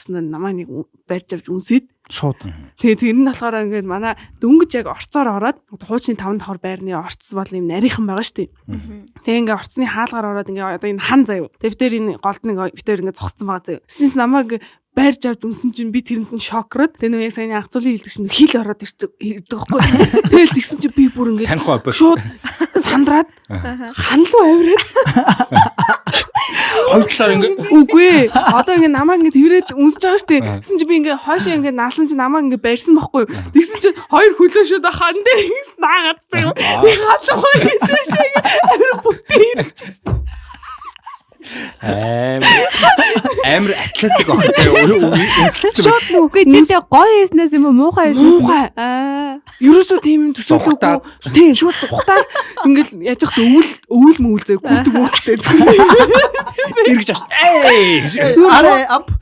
өгсөн нь намайг нэг барьж авч үнсээд шууд. Тэгээ тэр нь болохоор ингээд манай дөнгөж яг орцоор ороод хуучны 5 давхар байрны орц бол юм нарийнхан байгаа шүү дээ. Тэгээ ингээд орцны хаалгаар ороод ингээд одоо энэ хан заяа. Тэгээ битэр энэ голд нэг битэр ингээд зогссон байгаа заяа. Тэсээс намайг барьж авч үнсэн чинь би тэрэнд нь шокроод тэгээ нөө яг саяны ах цулын хилдэг чинь хил ороод ирдэг байхгүй. Тэгэл тэгсэн чинь би бүр ингээд шууд сандраад ханлуу авираад хоёр талаар ингээ үгүй одоо ингээ намайг ингээ тэрээд үнсэж байгаа штэ. Тэгсэн чи би ингээ хойшоо ингээ наалсан чи намайг ингээ барьсан байхгүй. Тэгсэн чи хоёр хөлөө шууд хан дээр наагаад заяа. Би хаалгаа хийдэж амир бүтээ хэрэгчихсэн. Амир атлетик охтой үнсэлсэн. Шууд үгүй тиймээ гоё хийснээс юм уу муухай хийснээс Ерөөсөө тийм юм төсөөлөөгүй. Тийм шууд ухтаад ингээл яаж яхад өвөл мөвөл зөө гүтг мөөлтэй. Иргэж аш. Эй! Арай ап.